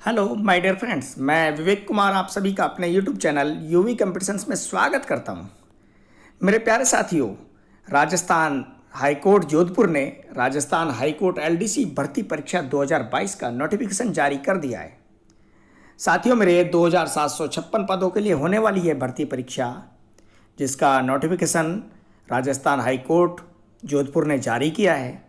Hello my dear friends, मैं विवेक कुमार आप सभी का अपने यूट्यूब चैनल यूवी कंपटीशंस में स्वागत करता हूं। मेरे प्यारे साथियों, राजस्थान हाईकोर्ट जोधपुर ने राजस्थान हाईकोर्ट एलडीसी भर्ती परीक्षा 2022 का नोटिफिकेशन जारी कर दिया है। साथियों, मेरे 2756 पदों के लिए होने वाली है भर्ती परीक्षा, जिसका नोटिफिकेशन राजस्थान हाईकोर्ट जोधपुर ने जारी किया है।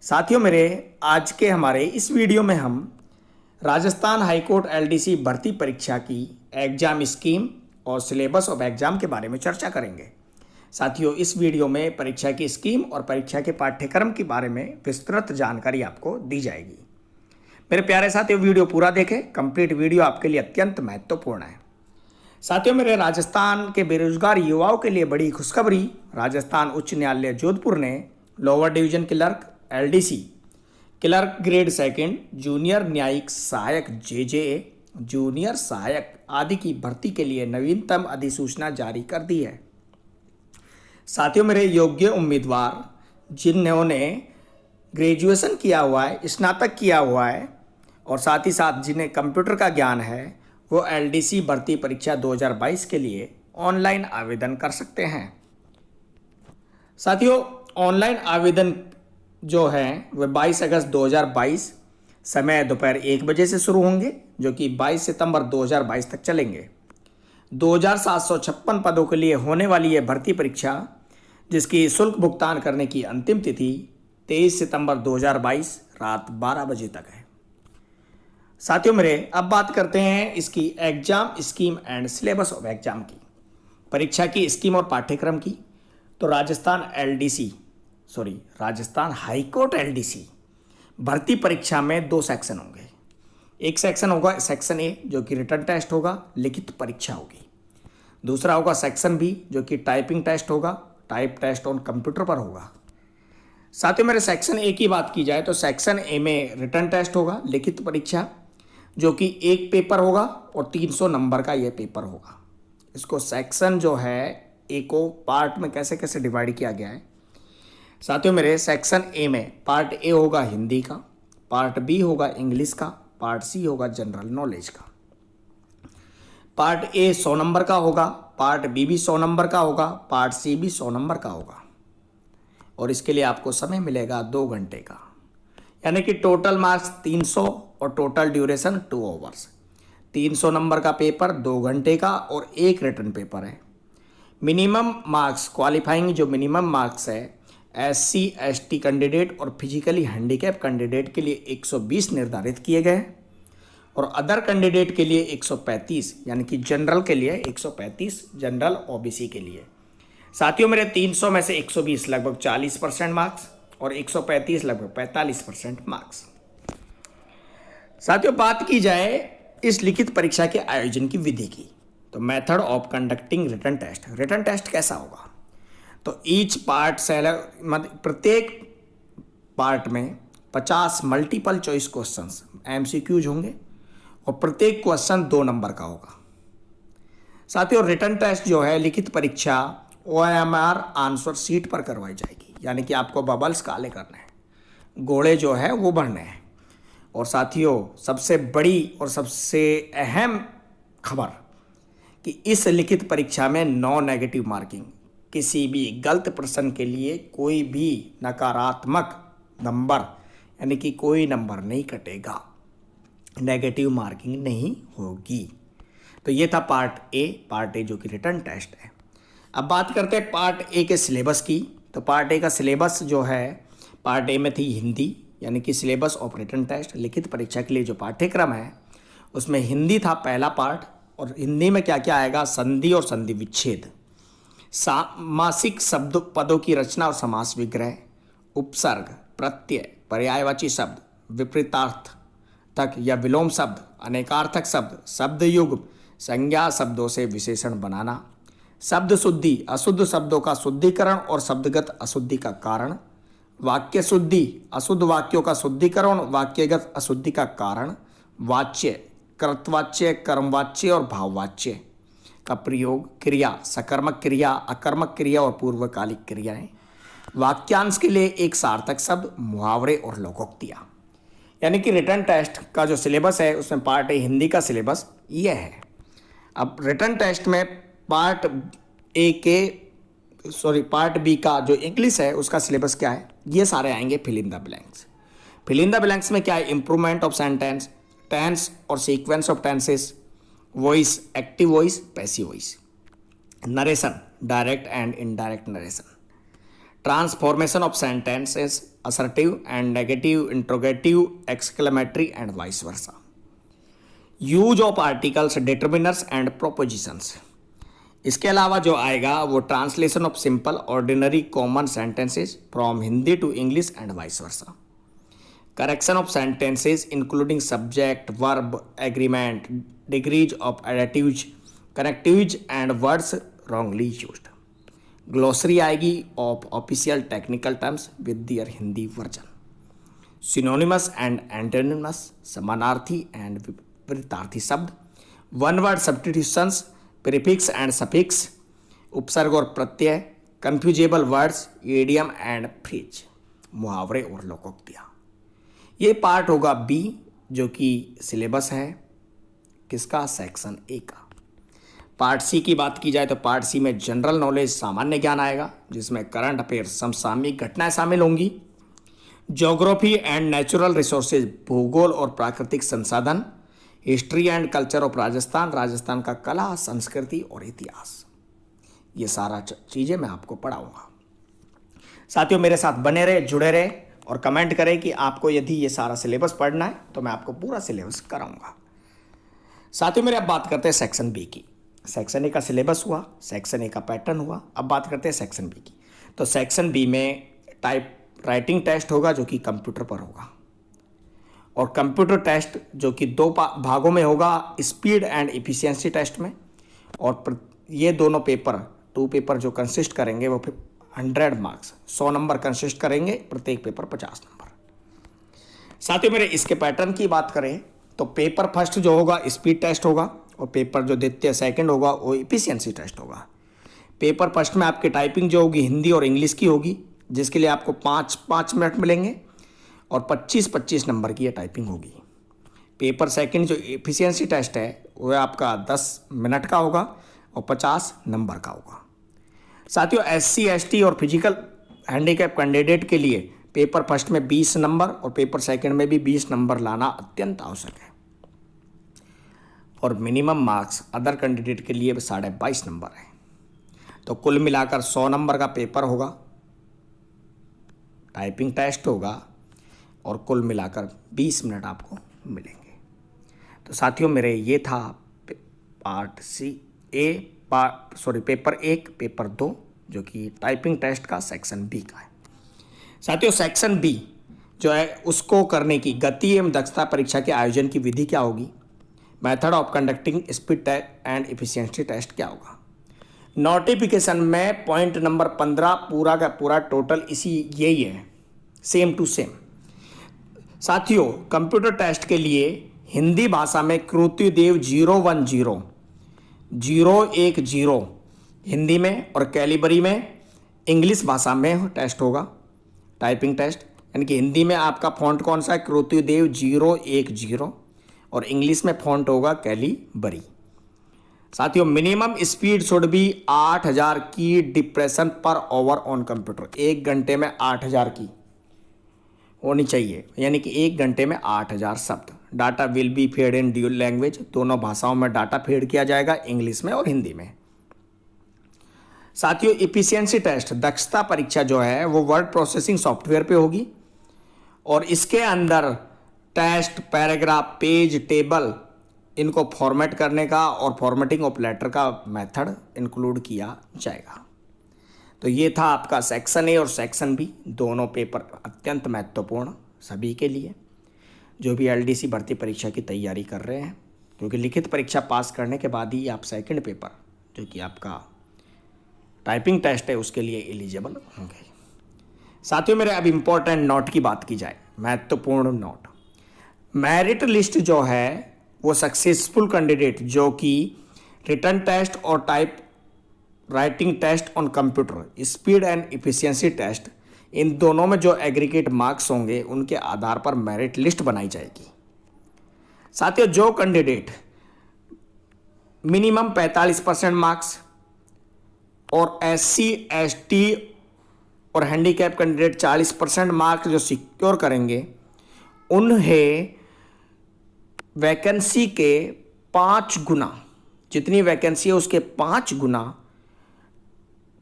साथियों मेरे, आज के हमारे इस वीडियो में हम राजस्थान हाईकोर्ट एलडीसी भर्ती परीक्षा की एग्जाम स्कीम और सिलेबस ऑफ एग्जाम के बारे में चर्चा करेंगे। साथियों, इस वीडियो में परीक्षा की स्कीम और परीक्षा के पाठ्यक्रम के बारे में विस्तृत जानकारी आपको दी जाएगी। मेरे प्यारे साथियों, वीडियो पूरा देखें, कंप्लीट वीडियो आपके लिए अत्यंत महत्वपूर्ण है। साथियों मेरे, राजस्थान के बेरोजगार युवाओं के लिए बड़ी खुशखबरी। राजस्थान उच्च न्यायालय जोधपुर ने lower division clerk LDC, clerk grade second, junior न्यायिक सहायक जेजेए, जूनियर सहायक आदि की भर्ती के लिए नवीनतम अधिसूचना जारी कर दी है। साथियों मेरे, योग्य उम्मीदवार जिन्होंने ग्रेजुएशन किया हुआ है, स्नातक किया हुआ है और साथ ही साथ जिन्हें कंप्यूटर का ज्ञान है, वो एलडीसी भर्ती परीक्षा 2022 के लिए ऑनलाइन आवेदन कर सकते हैं। साथियों, ऑनलाइन आवेदन जो है वह 22 अगस्त 2022 समय दोपहर 1 बजे से शुरू होंगे, जो कि 22 सितंबर 2022 तक चलेंगे। 2756 पदों के लिए होने वाली यह भर्ती परीक्षा, जिसकी शुल्क भुगतान करने की अंतिम तिथि 23 सितंबर 2022 रात 12 बजे तक है। साथियों मेरे, अब बात करते हैं इसकी exam scheme and syllabus of exam की, परीक्षा की स्कीम और पाठ्यक्रम की। तो राजस्थान हाईकोर्ट एलडीसी भर्ती परीक्षा में 2 सेक्शन होंगे। एक सेक्शन होगा सेक्शन ए, जो कि रिटन टेस्ट होगा, लिखित परीक्षा होगी। दूसरा होगा सेक्शन बी, जो कि टाइपिंग टेस्ट होगा, टाइप टेस्ट ऑन कंप्यूटर पर होगा। साथियों मेरे, सेक्शन ए की बात की जाए तो सेक्शन ए में रिटन टेस्ट होगा, लिखित परीक्षा, जो कि एक पेपर होगा और 300 नंबर का यह पेपर होगा। इसको सेक्शन जो है ए को पार्ट में कैसे कैसे डिवाइड किया गया है। साथियों मेरे, सेक्शन ए में पार्ट ए होगा हिंदी का, पार्ट बी होगा इंग्लिश का, पार्ट सी होगा जनरल नॉलेज का। पार्ट ए 100 नंबर का होगा, पार्ट बी भी 100 नंबर का होगा, पार्ट सी भी 100 नंबर का होगा। और इसके लिए आपको समय मिलेगा 2 घंटे का, यानी कि टोटल मार्क्स 300 और टोटल ड्यूरेशन 2 आवर्स। 300 नंबर का पेपर 2 घंटे का और एक रिटन पेपर है। मिनिमम मार्क्स क्वालिफाइंग जो मिनिमम मार्क्स है SC ST कैंडिडेट और फिजिकली हैंडीकैप कैंडिडेट के लिए 120 निर्धारित किए गए और अदर कैंडिडेट के लिए 135, यानी कि जनरल के लिए 135, जनरल OBC के लिए। साथियों मेरे, 300 में से 120 लगभग 40% मार्क्स और 135 लगभग 45% मार्क्स। साथियों, बात की जाए इस लिखित परीक्षा के आयोजन की विधि की, तो method of conducting written test. Written test कैसा होगा, तो ईच पार्ट प्रत्येक पार्ट में 50 मल्टीपल चॉइस क्वेश्चंस MCQs होंगे और प्रत्येक क्वेश्चन 2 नंबर का होगा। साथियों, रिटन टेस्ट जो है लिखित परीक्षा OMR आंसर सीट पर करवाई जाएगी, यानी कि आपको बबल्स काले करने हैं, गोले जो है वो भरने हैं। और साथियों, सबसे बड़ी और सबसे अहम खबर कि इस लिखित परीक्षा में नो नेगेटिव मार्किंग, किसी भी गलत प्रश्न के लिए कोई भी नकारात्मक नंबर, यानी कि कोई नंबर नहीं कटेगा, नेगेटिव मार्किंग नहीं होगी। तो ये था पार्ट ए जो कि रिटन टेस्ट है। अब बात करते हैं पार्ट ए के सिलेबस की। तो पार्ट ए का सिलेबस जो है, पार्ट ए में थी हिंदी, यानी कि सिलेबस ऑफ रिटन टेस्ट, लिखित परीक्षा के लिए जो पाठ्यक्रम है उसमें हिंदी था पहला पार्ट। और हिंदी में क्या क्या आएगा, संधि और संधि विच्छेद, सामासिक शब्द पदों की रचना और समास विग्रह, उपसर्ग, प्रत्यय, पर्यायवाची शब्द, विपरीतार्थक या विलोम शब्द, अनेकार्थक शब्द, शब्द युग्म, संज्ञा शब्दों से विशेषण बनाना, शब्द शुद्धि, अशुद्ध शब्दों का शुद्धिकरण और शब्दगत अशुद्धि का कारण, वाक्य शुद्धि, अशुद्ध वाक्यों का शुद्धिकरण, वाक्यगत अशुद्धि का कारण, वाच्य, कृतवाच्य, कर्मवाच्य और भाववाच्य का प्रयोग, क्रिया, सकर्मक क्रिया, अकर्मक क्रिया और पूर्वकालिक क्रियाएं, वाक्यांश के लिए एक सार्थक शब्द, मुहावरे और लोकोक्तियाँ। यानी कि रिटर्न टेस्ट का जो सिलेबस है उसमें पार्ट ए हिंदी का सिलेबस ये है। अब रिटर्न टेस्ट में पार्ट पार्ट बी का जो इंग्लिश है उसका सिलेबस क्या है, ये सारे आएंगे fill in the blanks. Fill in the blanks में क्या है, इंप्रूवमेंट ऑफ सेंटेंस, टेंस और sequence of tenses, voice, active voice, passive voice, narration, direct and indirect narration, transformation of sentences, assertive and negative, interrogative, exclamatory and vice versa, use of articles, determiners and propositions. इसके अलावा जो आएगा वो translation of simple ordinary common sentences from Hindi to English and vice versa, correction of sentences including subject, verb, agreement, degrees of एडेटिव्स, connectives and words wrongly used, glossary आएगी of official technical terms with their Hindi version, synonyms and antonyms, समानार्थी and विपरीतार्थी शब्द, one word substitutions, prefix and suffix, उपसर्ग और प्रत्यय, confusable words, idiom and phrase, मुहावरे और लोकोक्तियाँ। ये पार्ट होगा बी जो कि सिलेबस है किसका, सेक्शन ए का। पार्ट सी की बात की जाए तो पार्ट सी में जनरल नॉलेज, सामान्य ज्ञान आएगा जिसमें करंट अफेयर्स, समसामयिक घटनाएं शामिल होंगी, ज्योग्राफी एंड नेचुरल रिसोर्सेज, भूगोल और प्राकृतिक संसाधन, history and culture of Rajasthan, Rajasthan का कला, संस्कृति और इतिहास। ये सारा चीज़ें मैं आपको पढ़ाऊंगा। साथियों मेरे साथ बने रहे, जुड़े रहे और कमेंट करें कि आपको यदि ये सारा सिलेबस पढ़ना है तो मैं आपको पूरा सिलेबस कराऊंगा। साथियों मेरे अब बात करते हैं सेक्शन बी की। सेक्शन ए का सिलेबस हुआ, सेक्शन ए का पैटर्न हुआ, अब बात करते हैं सेक्शन बी की। तो सेक्शन बी में टाइप राइटिंग टेस्ट होगा जो कि कंप्यूटर पर होगा, और कंप्यूटर टेस्ट जो कि दो भागों में होगा, स्पीड एंड इफिशिएंसी टेस्ट में। और ये दोनों पेपर, 2 पेपर जो कंसिस्ट करेंगे वो 100 मार्क्स, 100 नंबर कंसिस्ट करेंगे, प्रत्येक पेपर 50 नंबर। साथियों मेरे इसके पैटर्न की बात करें तो पेपर फर्स्ट जो होगा स्पीड टेस्ट होगा, और पेपर जो द्वितीय सेकंड होगा वो इफिशिएंसी टेस्ट होगा। पेपर फर्स्ट में आपकी टाइपिंग जो होगी हिंदी और इंग्लिश की होगी, जिसके लिए आपको 5-5 मिनट मिलेंगे, और 25-25 नंबर की ये टाइपिंग होगी। पेपर सेकंड जो इफिशिएंसी टेस्ट है वह आपका 10 मिनट का होगा और 50 नंबर का होगा। साथियों SC ST और फिजिकल हैंडीकैप कैंडिडेट के लिए पेपर फर्स्ट में 20 नंबर और पेपर सेकंड में भी 20 नंबर लाना अत्यंत आवश्यक है, और मिनिमम मार्क्स अदर कैंडिडेट के लिए 22.5 नंबर है। तो कुल मिलाकर 100 नंबर का पेपर होगा, टाइपिंग टेस्ट होगा, और कुल मिलाकर 20 मिनट आपको मिलेंगे। तो साथियों मेरे ये था पार्ट पेपर 1, पेपर 2 जो कि टाइपिंग टेस्ट का सेक्शन बी का है। साथियों सेक्शन बी जो है उसको करने की गति एवं दक्षता परीक्षा के आयोजन की विधि क्या होगी, method of conducting speed and efficiency test क्या होगा। नोटिफिकेशन में पॉइंट नंबर 15 पूरा का पूरा टोटल यही है, सेम टू सेम। साथियों कंप्यूटर टेस्ट के लिए हिंदी भाषा में कृत्युदेव 010 हिंदी में, और कैलिबरी में इंग्लिश भाषा में टेस्ट होगा, टाइपिंग टेस्ट। यानी कि हिंदी में आपका फॉन्ट कौन सा है, कृत्युदेव 010, और इंग्लिश में फॉन्ट होगा कैलिबरी। साथियों मिनिमम स्पीड शुड बी 8000 की डिप्रेशन पर ओवर ऑन कंप्यूटर। 1 घंटे में 8000 की होनी चाहिए, यानी कि 1 घंटे में 8000 शब्द। Data will be fed in dual language, दोनों भाषाओं में डाटा फेड किया जाएगा, इंग्लिश में और हिंदी में। साथियों इफिशिएंसी टेस्ट, दक्षता परीक्षा जो है वो वर्ड प्रोसेसिंग सॉफ्टवेयर पे होगी, और इसके अंदर टेस्ट, पैराग्राफ, पेज, टेबल इनको फॉर्मेट करने का और फॉर्मेटिंग ऑफ लेटर का मेथड इंक्लूड किया जाएगा। तो ये था आपका सेक्शन ए और सेक्शन बी, दोनों पेपर अत्यंत महत्वपूर्ण सभी के लिए जो भी LDC भर्ती परीक्षा की तैयारी कर रहे हैं, क्योंकि लिखित परीक्षा पास करने के बाद ही आप सेकंड पेपर जो कि आपका टाइपिंग टेस्ट है उसके लिए एलिजिबल होंगे। साथियों मेरे अब इम्पोर्टेंट नोट की बात की जाए, महत्वपूर्ण नोट। मेरिट लिस्ट जो है वो सक्सेसफुल कैंडिडेट जो कि रिटन टेस्ट और type writing test on computer, speed and efficiency test, इन दोनों में जो एग्रीगेट मार्क्स होंगे उनके आधार पर मेरिट लिस्ट बनाई जाएगी। साथियों, जो कैंडिडेट मिनिमम 45% मार्क्स और SC ST और हैंडीकैप कैंडिडेट 40% मार्क्स जो सिक्योर करेंगे, उन्हें वैकेंसी के 5 गुना, जितनी वैकेंसी है उसके 5 गुना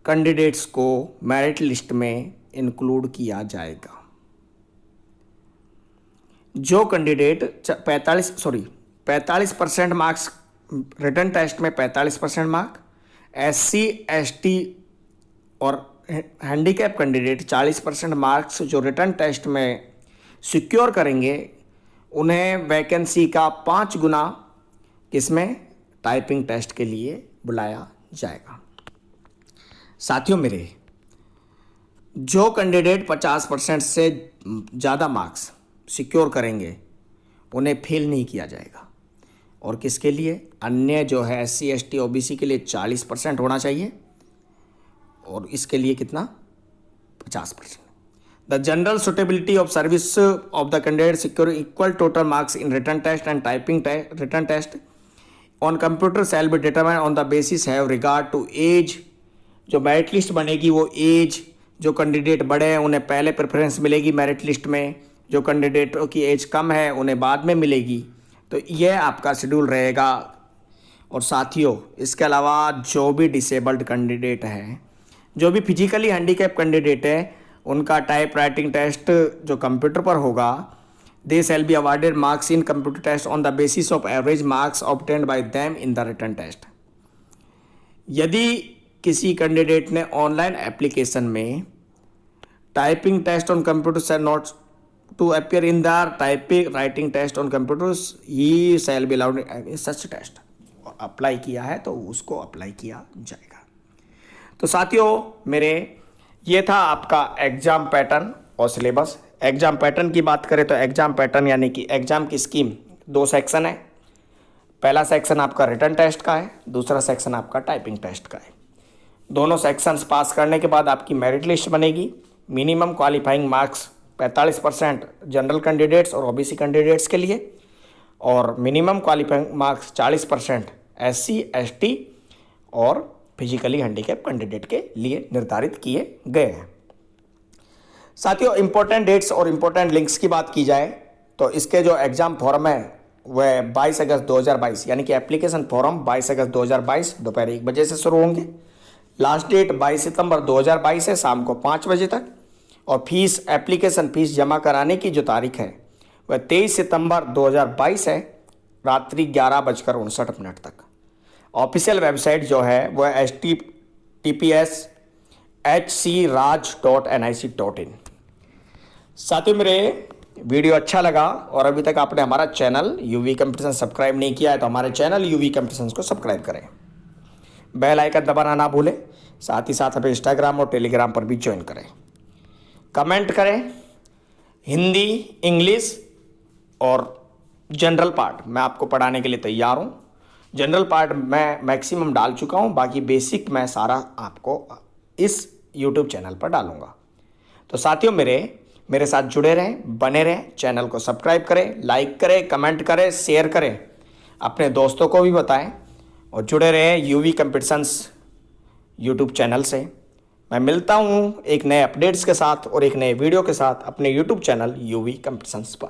कैंडिडेट्स को मेरिट लिस्ट में इंक्लूड किया जाएगा। जो कैंडिडेट 45% मार्क्स, रिटन टेस्ट में 45% मार्क, SC ST और हैंडीकैप कैंडिडेट 40% मार्क्स जो रिटन टेस्ट में सिक्योर करेंगे, उन्हें वैकेंसी का 5 गुना किसमें, टाइपिंग टेस्ट के लिए बुलाया जाएगा। साथियों मेरे, जो कैंडिडेट 50% से ज़्यादा मार्क्स सिक्योर करेंगे उन्हें फेल नहीं किया जाएगा। और किसके लिए, अन्य जो है SC ST OBC के लिए 40% होना चाहिए और इसके लिए कितना, 50%। The general suitability of service of the candidate secure equal total marks in written test and typing written test on computer shall be determine on the basis have regard to age. जो merit list बनेगी वो as, जो candidate बड़े हैं उन्हें पहले preference मिलेगी merit list में, जो कैंडिडेटों की एज कम है उन्हें बाद में मिलेगी। तो यह आपका शेड्यूल रहेगा। और साथियों, इसके अलावा जो भी डिसेबल्ड कैंडिडेट हैं, जो भी फिजिकली हैंडीकैप कैंडिडेट है, उनका टाइप राइटिंग टेस्ट जो कंप्यूटर पर होगा, they shall be awarded marks in computer test on the basis of average marks obtained by them in the written test. यदि किसी कैंडिडेट ने ऑनलाइन एप्लीकेशन में typing test on computer shall not to appear in the typing writing test on computers, he shall be allowed such test, apply किया है तो उसको apply किया जाएगा। तो साथियों मेरे, ये था आपका एग्ज़ाम पैटर्न और सिलेबस। एग्ज़ाम पैटर्न की बात करें तो एग्ज़ाम पैटर्न यानी कि एग्ज़ाम की स्कीम 2 सेक्शन है। पहला सेक्शन आपका रिटन टेस्ट का है, दूसरा सेक्शन आपका टाइपिंग टेस्ट का है। दोनों सेक्शंस पास करने के बाद आपकी मेरिट लिस्ट बनेगी। Minimum qualifying marks 45% general candidates और OBC कैंडिडेट्स के लिए, और minimum qualifying marks 40% SC ST और फिजिकली हैंडीकैप कैंडिडेट के लिए निर्धारित किए गए हैं। साथियों, इंपॉर्टेंट डेट्स और इंपॉर्टेंट लिंक्स की बात की जाए तो इसके जो एग्ज़ाम फॉर्म है वह 22 अगस्त 2022 यानी कि एप्लीकेशन फॉर्म 22 अगस्त 2022 दोपहर 1 बजे से शुरू होंगे। लास्ट डेट 22 सितंबर 2022 है शाम को 5 बजे तक। और फीस, एप्लीकेशन फ़ीस जमा कराने की जो तारीख है वह 23 सितंबर 2022 है, रात्रि 11:59 तक। ऑफिशियल वेबसाइट जो है वह https://hcraj.nic.in। साथियों मेरे, वीडियो अच्छा लगा और अभी तक आपने हमारा चैनल UV कंपटीशन सब्सक्राइब नहीं किया है तो हमारे चैनल UV कंपटीशन को सब्सक्राइब करें, बेल आइकन दबाना ना भूलें। साथ ही साथ हमें इंस्टाग्राम और टेलीग्राम पर भी ज्वाइन करें। कमेंट करें। हिंदी, इंग्लिश और जनरल पार्ट मैं आपको पढ़ाने के लिए तैयार हूँ। जनरल पार्ट मैं मैक्सिमम डाल चुका हूँ, बाकी बेसिक मैं सारा आपको इस YouTube चैनल पर डालूँगा। तो साथियों मेरे साथ जुड़े रहें, बने रहें, चैनल को सब्सक्राइब करें, लाइक करें, कमेंट करें, शेयर करें, अपने दोस्तों को भी बताएं और जुड़े रहें UV कंपटीशंस YouTube चैनल से। मैं मिलता हूँ एक नए अपडेट्स के साथ और एक नए वीडियो के साथ अपने YouTube चैनल UV कंपटीशंस पर।